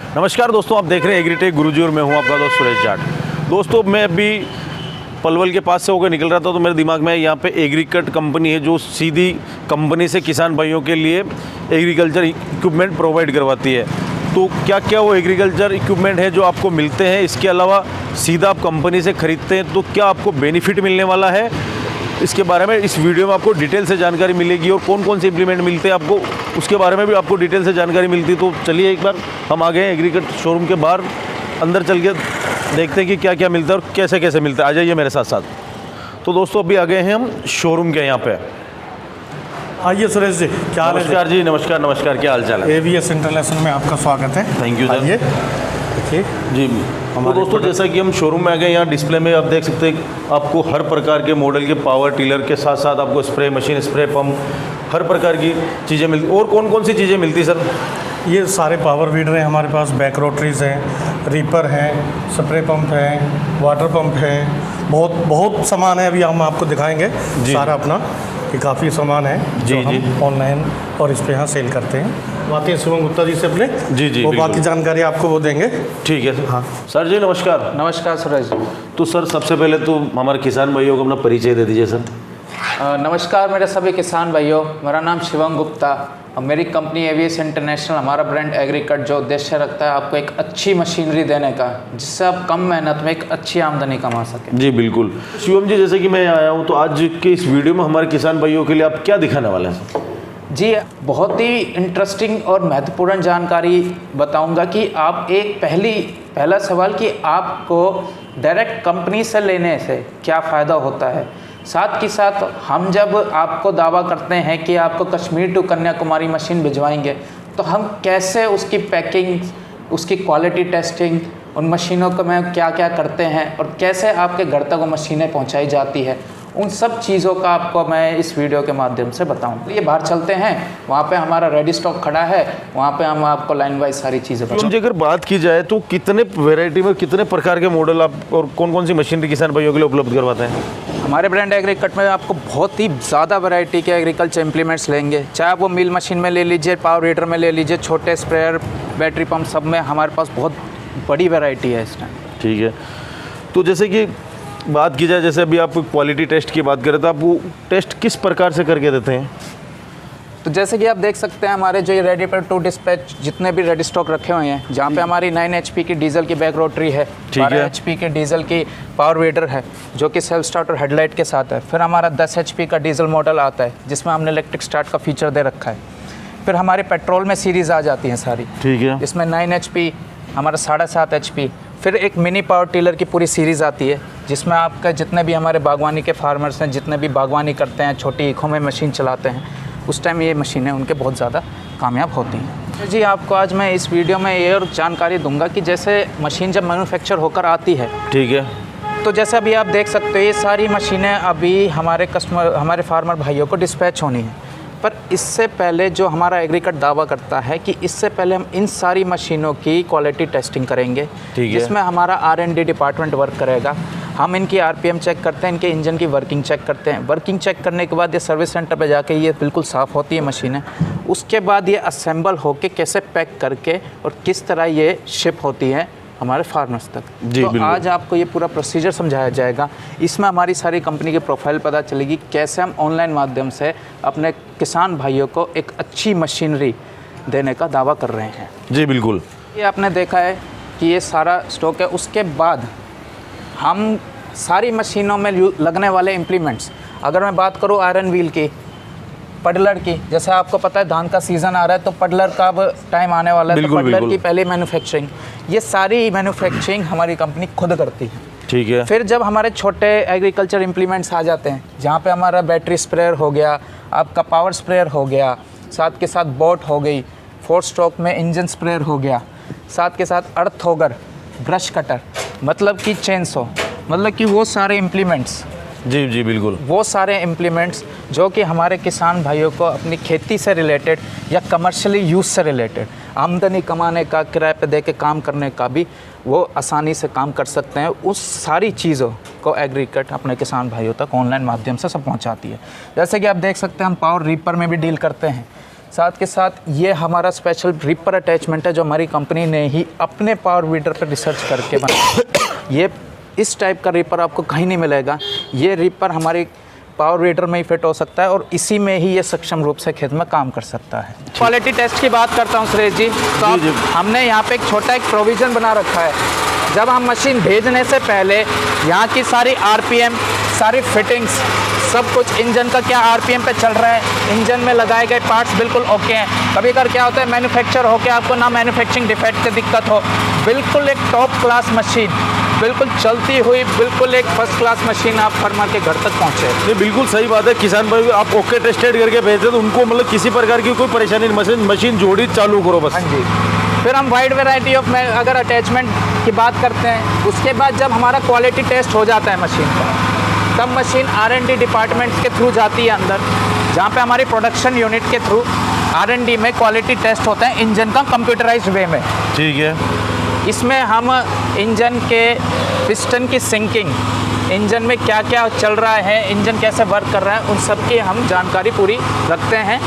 नमस्कार दोस्तों, आप देख रहे हैं एग्रीटेक गुरुजी और मैं हूं आपका दोस्त सुरेश जाट। दोस्तों, मैं अभी पलवल के पास से होकर निकल रहा था तो मेरे दिमाग में यहाँ पे एग्रीकट कंपनी है जो सीधी कंपनी से किसान भाइयों के लिए एग्रीकल्चर इक्विपमेंट प्रोवाइड करवाती है। तो क्या क्या वो एग्रीकल्चर इक्विपमेंट है जो आपको मिलते हैं, इसके अलावा सीधा आप कंपनी से ख़रीदते हैं तो क्या आपको बेनिफिट मिलने वाला है, इसके बारे में इस वीडियो में आपको डिटेल से जानकारी मिलेगी। और कौन कौन से इम्प्लीमेंट मिलते हैं आपको, उसके बारे में भी आपको डिटेल से जानकारी मिलती है। तो चलिए एक बार हम आ गए हैं एग्रीकट शोरूम के बाहर, अंदर चल के देखते हैं कि क्या क्या मिलता है और कैसे कैसे मिलता है। आ जाइए मेरे साथ साथ। तो दोस्तों, अभी आ गए हैं हम शोरूम के यहाँ पे। आइए सुरेश जी, क्या हाल है? नमस्कार जी, नमस्कार नमस्कार, क्या हाल चाल है? एवीएस इंटरनेशनल में आपका स्वागत है। Thank you sir. आइए देखिए जी। तो दोस्तों, जैसा कि हम शोरूम में आ गए, यहाँ डिस्प्ले में आप देख सकते हैं आपको हर प्रकार के मॉडल के पावर टिलर के साथ साथ आपको स्प्रे मशीन, स्प्रे पंप, हर प्रकार की चीज़ें मिलती। और कौन कौन सी चीज़ें मिलती सर? ये सारे पावर वीडर हैं हमारे पास, बैक रोटरीज हैं, रीपर हैं, स्प्रे पंप हैं, वाटर पंप हैं, बहुत सामान है। अभी हम आपको दिखाएंगे सारा अपना, कि काफ़ी सामान है जो हम ऑनलाइन और इस पे यहाँ सेल करते हैं। आते हैं शिवम गुप्ता जी से अपने, जी वो बाकी जानकारी आपको वो देंगे। ठीक है सर। हाँ सर जी, नमस्कार। नमस्कार सुरेश जी। तो सर, सबसे पहले तो हमारे किसान भाइयों को अपना परिचय दे दीजिए सर। नमस्कार मेरे सभी किसान भाइयों, मेरा नाम शिवम गुप्ता और मेरी कंपनी एवीएस इंटरनेशनल, हमारा ब्रांड एग्रीकट जो उद्देश्य रखता है आपको एक अच्छी मशीनरी देने का, जिससे आप कम मेहनत में एक अच्छी आमदनी कमा सकें। जी बिल्कुल। शिवम जी, जैसे कि मैं आया हूँ तो आज के इस वीडियो में हमारे किसान भाइयों के लिए आप क्या दिखाने वाले हैं? जी, बहुत ही इंटरेस्टिंग और महत्वपूर्ण जानकारी बताऊंगा कि आप पहला सवाल कि आपको डायरेक्ट कंपनी से लेने से क्या फ़ायदा होता है। साथ के साथ हम जब आपको दावा करते हैं कि आपको कश्मीर टू कन्याकुमारी मशीन भिजवाएंगे, तो हम कैसे उसकी पैकिंग, उसकी क्वालिटी टेस्टिंग, उन मशीनों को में क्या क्या करते हैं और कैसे आपके घर तक वो मशीनें पहुंचाई जाती है, उन सब चीज़ों का आपको मैं इस वीडियो के माध्यम से बताऊं। ये बाहर चलते हैं, वहाँ पे हमारा रेडी स्टॉक खड़ा है, वहाँ पे हम आपको लाइन वाइज सारी चीज़ें बताएंगे। अगर बात की जाए तो कितने वैरायटी में कितने प्रकार के मॉडल आप और कौन कौन सी मशीनरी किसान भाइयों के लिए उपलब्ध करवाते हैं? हमारे ब्रांड एग्रीकट में आपको बहुत ही ज़्यादा वैरायटी के एग्रीकल्चर इंप्लीमेंट्स लेंगे, चाहे आप वो मिल मशीन में ले लीजिए, पावर हीटर में ले लीजिए, छोटे स्प्रेयर, बैटरी पंप, सब में हमारे पास बहुत बड़ी वैरायटी है इस टाइम। ठीक है। तो जैसे कि बात की जाए, जैसे अभी आप क्वालिटी टेस्ट की बात करें तो आप वो टेस्ट किस प्रकार से करके देते हैं? तो जैसे कि आप देख सकते हैं हमारे जो ये रेडी पर टू डिस्पैच जितने भी रेडी स्टॉक रखे हुए हैं, जहाँ पे हमारी 9 HP की डीजल की बैक रोटरी है, 12 HP के डीजल की पावर वीडर है जो कि सेल्फ स्टार्ट और हेडलाइट के साथ है। फिर हमारा 10 HP का डीजल मॉडल आता है जिसमें हमने इलेक्ट्रिक स्टार्ट का फीचर दे रखा है। फिर हमारे पेट्रोल में सीरीज़ आ जाती हैं सारी, ठीक है, इसमें 9 HP, हमारा 7.5 HP। फिर एक मिनी पावर टिलर की पूरी सीरीज़ आती है जिसमें आपका जितने भी हमारे बागवानी के फार्मर्स हैं, जितने भी बागवानी करते हैं, छोटी ईखों में मशीन चलाते हैं, उस टाइम ये मशीनें उनके बहुत ज़्यादा कामयाब होती हैं। जी, आपको आज मैं इस वीडियो में ये और जानकारी दूंगा कि जैसे मशीन जब मैन्युफैक्चर होकर आती है, ठीक है, तो जैसे अभी आप देख सकते हो ये सारी मशीनें अभी हमारे फार्मर भाइयों को डिस्पैच होनी है। पर इससे पहले जो हमारा एग्रीकट दावा करता है कि इससे पहले हम इन सारी मशीनों की क्वालिटी टेस्टिंग करेंगे, जिसमें हमारा R&D डिपार्टमेंट वर्क करेगा। हम इनकी RPM चेक करते हैं, इनके इंजन की वर्किंग चेक करते हैं। वर्किंग चेक करने के बाद ये सर्विस सेंटर पे जाके ये बिल्कुल साफ़ होती है मशीनें। उसके बाद ये असेंबल होके कैसे पैक करके और किस तरह ये शिप होती है हमारे फार्मर्स तक। तो आज आपको ये पूरा प्रोसीजर समझाया जाएगा। इसमें हमारी सारी कंपनी की प्रोफाइल पता चलेगी, कैसे हम ऑनलाइन माध्यम से अपने किसान भाइयों को एक अच्छी मशीनरी देने का दावा कर रहे हैं। जी बिल्कुल। ये आपने देखा है कि ये सारा स्टॉक है। उसके बाद हम सारी मशीनों में लगने वाले इम्प्लीमेंट्स, अगर मैं बात करूँ आयरन व्हील की, पडलर की, जैसे आपको पता है धान का सीज़न आ रहा है तो पडलर का अब टाइम आने वाला है, तो पडलर की पहले मैन्युफैक्चरिंग, ये सारी मैन्युफैक्चरिंग हमारी कंपनी खुद करती है। ठीक है। फिर जब हमारे छोटे एग्रीकल्चर इम्प्लीमेंट्स आ जाते हैं, जहाँ पे हमारा बैटरी स्प्रेयर हो गया, आपका पावर स्प्रेयर हो गया, साथ के साथ बोट हो गई, 4 स्ट्रोक में इंजन स्प्रेयर हो गया, साथ के साथ अर्थ होगर, ब्रश कटर, मतलब कि चेनसो, मतलब कि वो सारे इम्प्लीमेंट्स। जी जी बिल्कुल। वो सारे इम्प्लीमेंट्स जो कि हमारे किसान भाइयों को अपनी खेती से रिलेटेड या कमर्शियली यूज़ से रिलेटेड आमदनी कमाने का, किराए पे दे के काम करने का भी वो आसानी से काम कर सकते हैं। उस सारी चीज़ों को एग्रीकट अपने किसान भाइयों तक ऑनलाइन माध्यम से सब पहुंचाती है। जैसे कि आप देख सकते हैं हम पावर रीपर में भी डील करते हैं। साथ के साथ ये हमारा स्पेशल रिपर अटैचमेंट है जो हमारी कंपनी ने ही अपने पावर वीडर पर रिसर्च करके बनाया। ये इस टाइप का रिपर आपको कहीं नहीं मिलेगा। ये रिपर हमारी पावर वीडर में ही फिट हो सकता है और इसी में ही ये सक्षम रूप से खेत में काम कर सकता है। क्वालिटी टेस्ट की बात करता हूँ सुरेश जी, तो हमने यहाँ पे एक छोटा एक प्रोविज़न बना रखा है। जब हम मशीन भेजने से पहले यहाँ की सारी आरपीएम, सारी फिटिंग्स, सब कुछ इंजन का क्या आरपीएम पे चल रहा है, इंजन में लगाए गए पार्ट्स बिल्कुल ओके हैं। कभी कभी क्या होता है मैन्युफैक्चर हो के आपको ना मैन्युफैक्चरिंग डिफेक्ट की दिक्कत हो, बिल्कुल एक टॉप क्लास मशीन, बिल्कुल चलती हुई, बिल्कुल एक फर्स्ट क्लास मशीन आप फार्मर के घर तक पहुँचे। ये बिल्कुल सही बात है। किसान भाई आप ओके टेस्टेड करके भेजते तो उनको मतलब किसी प्रकार की कोई परेशानी नहीं, मशीन जोड़ी चालू करो बस। हाँ जी। फिर हम वाइड वैरायटी ऑफ में अगर अटैचमेंट की बात करते हैं, उसके बाद जब हमारा क्वालिटी टेस्ट हो जाता है मशीन का, तब मशीन R&D डिपार्टमेंट के थ्रू जाती है अंदर, जहाँ पे हमारी प्रोडक्शन यूनिट के थ्रू R&D में क्वालिटी टेस्ट होता है इंजन का कंप्यूटराइज्ड वे में। ठीक है। इसमें हम इंजन के पिस्टन की सिंकिंग, इंजन में क्या क्या चल रहा है, इंजन कैसे वर्क कर रहा है, उन सब की हम जानकारी पूरी रखते हैं।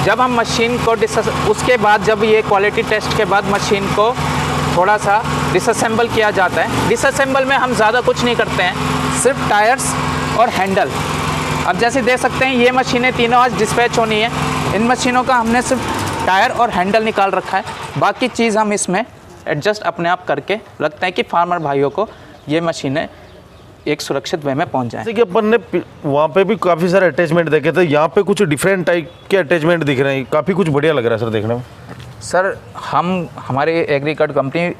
जब हम मशीन को उसके बाद जब ये क्वालिटी टेस्ट के बाद मशीन को थोड़ा सा डिसअसेंबल किया जाता है। डिसअसेंबल में हम ज़्यादा कुछ नहीं करते हैं, सिर्फ टायर्स और हैंडल। अब जैसे देख सकते हैं ये मशीनें तीनों आज डिस्पैच होनी है, इन मशीनों का हमने सिर्फ टायर और हैंडल निकाल रखा है, बाकी चीज़ हम इसमें एडजस्ट अपने आप करके रखते हैं कि फार्मर भाइयों को ये मशीनें एक सुरक्षित वे में पहुंच जाए। जैसे कि अपन ने वहाँ पे भी काफ़ी सारे अटैचमेंट देखे थे, यहाँ पे कुछ डिफरेंट टाइप के अटैचमेंट दिख रहे हैं, काफ़ी कुछ बढ़िया लग रहा है सर देखने में। सर हम हमारी एग्रीकल्चर कंपनी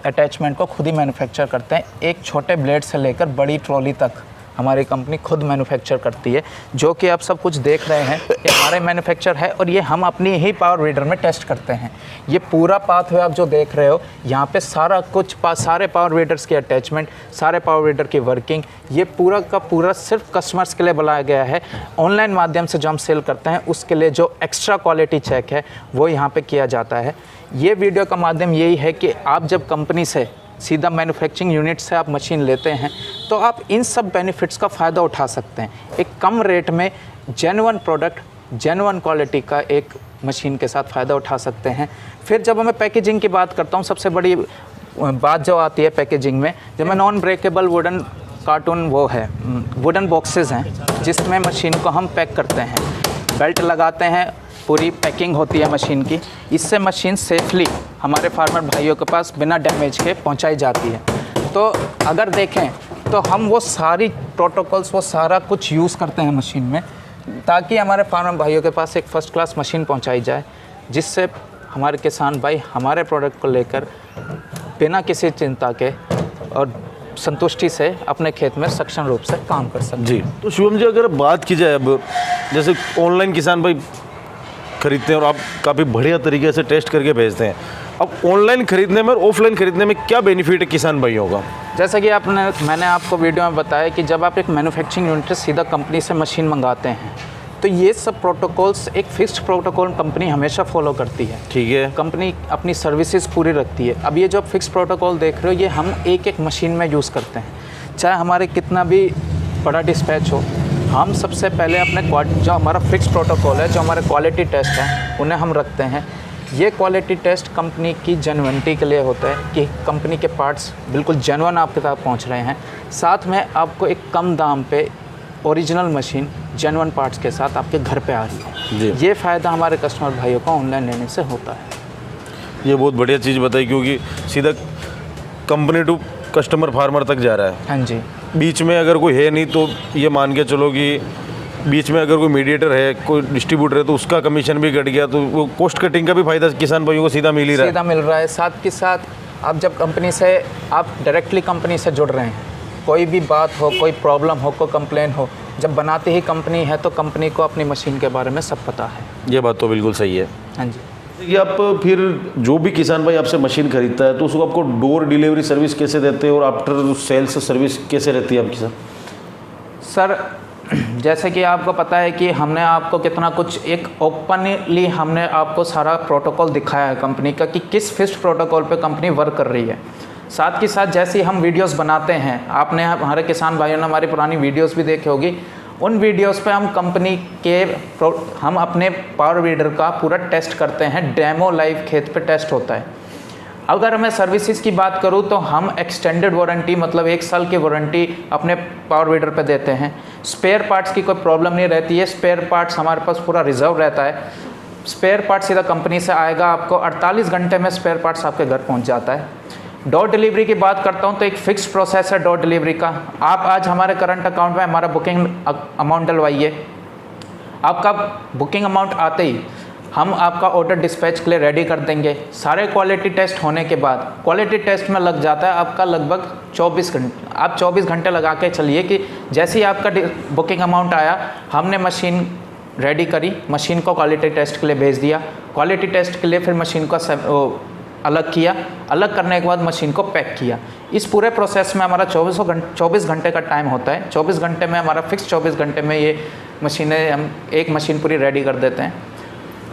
अटैचमेंट को खुद ही मैन्युफैक्चर करते हैं। एक छोटे ब्लेड से लेकर बड़ी ट्रॉली तक हमारी कंपनी खुद मैन्युफैक्चर करती है। जो कि आप सब कुछ देख रहे हैं ये हमारे मैन्युफैक्चर है और ये हम अपनी ही पावर वीडर में टेस्ट करते हैं। ये पूरा पाथवे आप जो देख रहे हो, यहाँ पे सारा कुछ सारे पावर वीडर्स के अटैचमेंट, सारे पावर वीडर की वर्किंग, ये पूरा का पूरा सिर्फ कस्टमर्स के लिए बनाया गया है। ऑनलाइन माध्यम से जो हम सेल करते हैं उसके लिए जो एक्स्ट्रा क्वालिटी चेक है वो यहाँ पे किया जाता है। ये वीडियो का माध्यम यही है कि आप जब कंपनी से सीधा मैन्युफैक्चरिंग यूनिट से आप मशीन लेते हैं तो आप इन सब बेनिफिट्स का फ़ायदा उठा सकते हैं। एक कम रेट में जेन्युइन प्रोडक्ट, जेन्युइन क्वालिटी का एक मशीन के साथ फ़ायदा उठा सकते हैं। फिर जब मैं पैकेजिंग की बात करता हूँ, सबसे बड़ी बात जो आती है पैकेजिंग में, जब मैं नॉन ब्रेकेबल वुडन कार्टून वो है वुडन बॉक्सेस हैं जिसमें मशीन को हम पैक करते हैं, बेल्ट लगाते हैं, पूरी पैकिंग होती है मशीन की। इससे मशीन सेफली हमारे फार्मर भाइयों के पास बिना डैमेज के पहुंचाई जाती है। तो अगर देखें तो हम वो सारी प्रोटोकॉल्स, वो सारा कुछ यूज़ करते हैं मशीन में, ताकि हमारे फार्मर भाइयों के पास एक फ़र्स्ट क्लास मशीन पहुंचाई जाए, जिससे हमारे किसान भाई हमारे प्रोडक्ट को लेकर बिना किसी चिंता के और संतुष्टि से अपने खेत में सक्षम रूप से काम कर सकते। जी, तो शुभम जी अगर बात की जाए अब, जैसे ऑनलाइन किसान भाई खरीदते हैं और आप काफ़ी बढ़िया तरीके से टेस्ट करके भेजते हैं, अब ऑनलाइन खरीदने में और ऑफलाइन खरीदने में क्या बेनिफिट है किसान भाइयों का? जैसा कि मैंने आपको वीडियो में बताया कि जब आप एक मैन्युफैक्चरिंग यूनिट से सीधा कंपनी से मशीन मंगाते हैं तो ये सब प्रोटोकॉल्स एक फिक्स्ड प्रोटोकॉल कंपनी हमेशा फॉलो करती है। ठीक है। कंपनी अपनी सर्विसेज पूरी रखती है। अब ये जो फिक्स प्रोटोकॉल देख रहे हो, ये हम एक एक मशीन में यूज़ करते हैं, चाहे हमारे कितना भी बड़ा डिस्पैच हो। हम सबसे पहले अपने जो हमारा फिक्स प्रोटोकॉल है, जो हमारे क्वालिटी टेस्ट हैं, उन्हें हम रखते हैं। ये क्वालिटी टेस्ट कंपनी की जेन्युइनिटी के लिए होता है कि कंपनी के पार्ट्स बिल्कुल जेन्युइन आपके तक पहुंच रहे हैं। साथ में आपको एक कम दाम पे ओरिजिनल मशीन जेन्युइन पार्ट्स के साथ आपके घर पे आ रही है। ये फ़ायदा हमारे कस्टमर भाइयों को ऑनलाइन लेने से होता है। ये बहुत बढ़िया चीज़ बताई, क्योंकि सीधा कंपनी टू कस्टमर फार्मर तक जा रहा है। हाँ जी। बीच में अगर कोई है नहीं तो ये मान के चलो कि बीच में अगर कोई मीडिएटर है, कोई डिस्ट्रीब्यूटर है, तो उसका कमीशन भी घट गया, तो वो कॉस्ट कटिंग का भी फायदा किसान भाइयों को सीधा मिल ही रहा है। सीधा मिल रहा है। साथ के साथ आप जब कंपनी से आप डायरेक्टली कंपनी से जुड़ रहे हैं, कोई भी बात हो, कोई प्रॉब्लम हो, कोई कंप्लेन हो, जब बनाती ही कंपनी है तो कंपनी को अपनी मशीन के बारे में सब पता है। ये बात तो बिल्कुल सही है। हाँ जी। ये आप फिर जो भी किसान भाई आपसे मशीन खरीदता है तो उसको आपको डोर डिलीवरी सर्विस कैसे देते हैं और आफ्टर सेल्स सर्विस कैसे रहती है आपकी सर? जैसे कि आपको पता है कि हमने आपको कितना कुछ एक ओपनली हमने आपको सारा प्रोटोकॉल दिखाया है कंपनी का कि किस फिक्स्ड प्रोटोकॉल पे कंपनी वर्क कर रही है। साथ के साथ जैसे हम वीडियोस बनाते हैं, आपने हमारे किसान भाइयों ने हमारी पुरानी वीडियोस भी देखी होगी, उन वीडियोस पे हम कंपनी के हम अपने पावर वीडर का पूरा टेस्ट करते हैं, डेमो लाइव खेत पे टेस्ट होता है। अगर मैं सर्विसेज की बात करूं तो हम एक्सटेंडेड वारंटी मतलब 1 साल की वारंटी अपने पावर वीडर पे देते हैं। स्पेयर पार्ट्स की कोई प्रॉब्लम नहीं रहती है, स्पेयर पार्ट्स हमारे पास पूरा रिजर्व रहता है। स्पेयर पार्ट्स सीधा कंपनी से आएगा, आपको 48 घंटे में स्पेयर पार्ट्स आपके घर पहुंच जाता है। डोर डिलीवरी की बात करता हूं तो एक फिक्स प्रोसेस है डोर डिलीवरी का। आप आज हमारे करंट अकाउंट में हमारा बुकिंग अमाउंट डलवाइए, आपका बुकिंग अमाउंट आते ही हम आपका ऑर्डर डिस्पैच के लिए रेडी कर देंगे। सारे क्वालिटी टेस्ट होने के बाद क्वालिटी टेस्ट में लग जाता है आपका लगभग 24 घंटे। आप 24 घंटे लगा के चलिए कि जैसे ही आपका बुकिंग अमाउंट आया, हमने मशीन रेडी करी, मशीन को क्वालिटी टेस्ट के लिए भेज दिया। क्वालिटी टेस्ट के लिए फिर मशीन को अलग किया, अलग करने के बाद मशीन को पैक किया। इस पूरे प्रोसेस में हमारा 24 घंटे का टाइम होता है। 24 घंटे में हमारा फिक्स 24 घंटे में ये मशीनें हम एक मशीन पूरी रेडी कर देते हैं।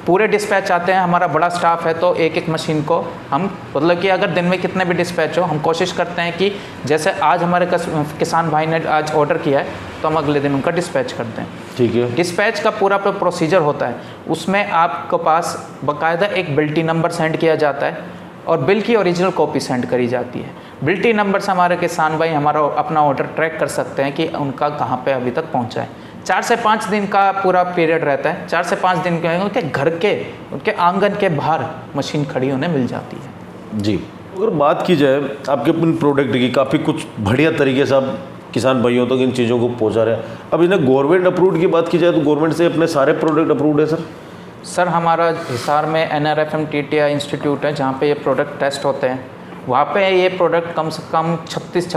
पूरे डिस्पैच आते हैं, हमारा बड़ा स्टाफ है तो एक एक मशीन को हम मतलब कि अगर दिन में कितने भी डिस्पैच हो, हम कोशिश करते हैं कि जैसे आज हमारे किसान भाई ने आज ऑर्डर किया है तो हम अगले दिन उनका डिस्पैच करते हैं। ठीक है। डिस्पैच का पूरा प्रोसीजर होता है, उसमें आपके पास बाकायदा एक बिल्टी नंबर सेंड किया जाता है और बिल की ओरिजिनल कॉपी सेंड करी जाती है। बिल्टी नंबर से हमारे किसान भाई हमारा अपना ऑर्डर ट्रैक कर सकते हैं कि उनका कहाँ पे अभी तक पहुँचा है। 4 से 5 दिन का पूरा पीरियड रहता है। 4 से 5 दिन के उनके घर के उनके आंगन के बाहर मशीन खड़ी होने मिल जाती है। जी, अगर बात की जाए आपके अपने प्रोडक्ट की, काफ़ी कुछ बढ़िया तरीके से आप किसान भाइयों तक इन चीज़ों को पहुंचा रहे हैं। अब इन्हें गवर्नमेंट अप्रूव्ड की बात की जाए तो गवर्नमेंट से अपने सारे प्रोडक्ट अप्रूव्ड है सर? सर हमारा हिसार में NRFM TTI इंस्टीट्यूट है जहाँ पे ये प्रोडक्ट टेस्ट होते हैं। वहाँ पे ये प्रोडक्ट कम से कम 36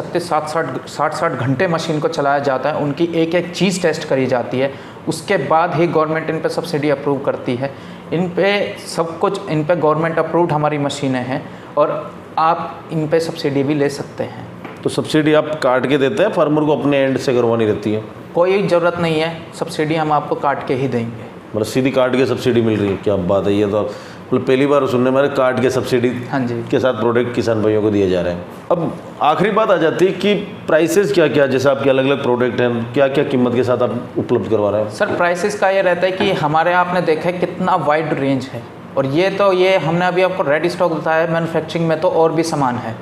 60 घंटे मशीन को चलाया जाता है। उनकी एक एक चीज़ टेस्ट करी जाती है, उसके बाद ही गवर्नमेंट इन पे सब्सिडी अप्रूव करती है। इन पे सब कुछ, इन पे गवर्नमेंट अप्रूव्ड हमारी मशीनें हैं और आप इन पे सब्सिडी भी ले सकते हैं। तो सब्सिडी आप काट के देते हैं, फार्मर को अपने एंड से करवानी रहती है? कोई ज़रूरत नहीं है, सब्सिडी हम आपको काट के ही देंगे। मतलब सीधी काट के सब्सिडी मिल रही है? क्या बात है, ये तो मतलब पहली बार सुनने में काट के सब्सिडी हाँ जी के साथ प्रोडक्ट किसान भाइयों को दिए जा रहे हैं। अब आखिरी बात आ जाती है कि प्राइसेस क्या क्या, जैसे आपके अलग अलग प्रोडक्ट हैं, क्या क्या कीमत के साथ आप उपलब्ध करवा रहे हैं? सर प्राइसेस का ये रहता है कि हमारे आपने देखा है कितना वाइड रेंज है, और ये हमने अभी आपको रेडी स्टॉक बताया है। मैन्युफैक्चरिंग में तो और भी सामान है।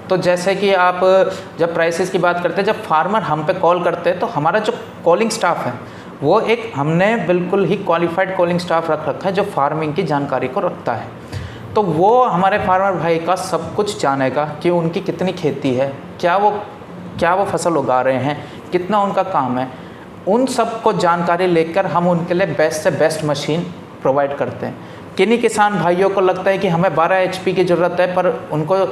तो जैसे कि आप जब प्राइसेस की बात करते हैं, जब फार्मर हम पे कॉल करते हैं तो हमारा जो कॉलिंग स्टाफ है वो एक हमने बिल्कुल ही क्वालिफाइड कॉलिंग स्टाफ रख रखा है जो फार्मिंग की जानकारी को रखता है। तो वो हमारे फार्मर भाई का सब कुछ जानेगा कि उनकी कितनी खेती है, क्या वो फसल उगा रहे हैं, कितना उनका काम है। उन सब को जानकारी लेकर हम उनके लिए बेस्ट से बेस्ट मशीन प्रोवाइड करते हैं। किन्हीं किसान भाइयों को लगता है कि हमें 12 HP की ज़रूरत है, पर उनको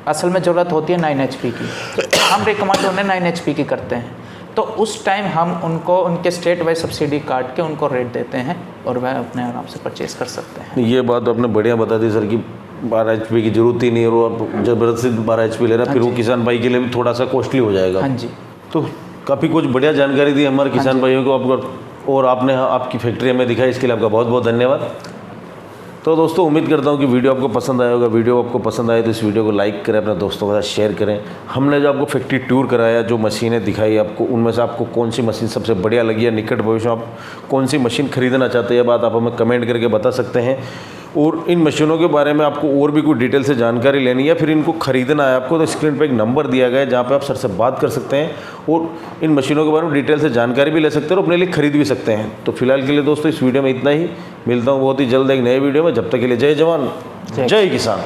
असल में ज़रूरत होती है 9 HP की, तो हम रिकमेंड उन्हें 9 HP की करते हैं। तो उस टाइम हम उनको उनके स्टेट वाइज सब्सिडी काट के उनको रेट देते हैं और वह अपने आराम से परचेज कर सकते हैं। ये बात आपने बढ़िया बता दी सर कि 12 HP की ज़रूरत ही नहीं है, और आप ज़बरदस्ती 12 HP ले रहा है, फिर वो किसान भाई के लिए भी थोड़ा सा कॉस्टली हो जाएगा। हाँ जी। तो काफ़ी कुछ बढ़िया जानकारी दी हमारे किसान भाइयों को आपको, और आपने आपकी फैक्ट्री हमें दिखाई, इसके लिए आपका बहुत बहुत धन्यवाद। तो दोस्तों उम्मीद करता हूँ कि वीडियो आपको पसंद आया होगा। वीडियो आपको पसंद आए तो इस वीडियो को लाइक करें, अपने दोस्तों के साथ शेयर करें। हमने जो आपको फैक्ट्री टूर कराया, जो मशीनें दिखाई आपको, उनमें से आपको कौन सी मशीन सबसे बढ़िया लगी है, निकट भविष्य में आप कौन सी मशीन खरीदना चाहते हैं, ये बात आप हमें कमेंट करके बता सकते हैं। और इन मशीनों के बारे में आपको और भी कोई डिटेल से जानकारी लेनी है, फिर इनको खरीदना है आपको, तो स्क्रीन पे एक नंबर दिया गया है जहाँ पे आप सर से बात कर सकते हैं और इन मशीनों के बारे में डिटेल से जानकारी भी ले सकते हैं और अपने लिए खरीद भी सकते हैं। तो फिलहाल के लिए दोस्तों इस वीडियो में इतना ही। मिलता हूँ बहुत ही जल्द एक नए वीडियो में। जब तक के लिए जय जवान जय किसान।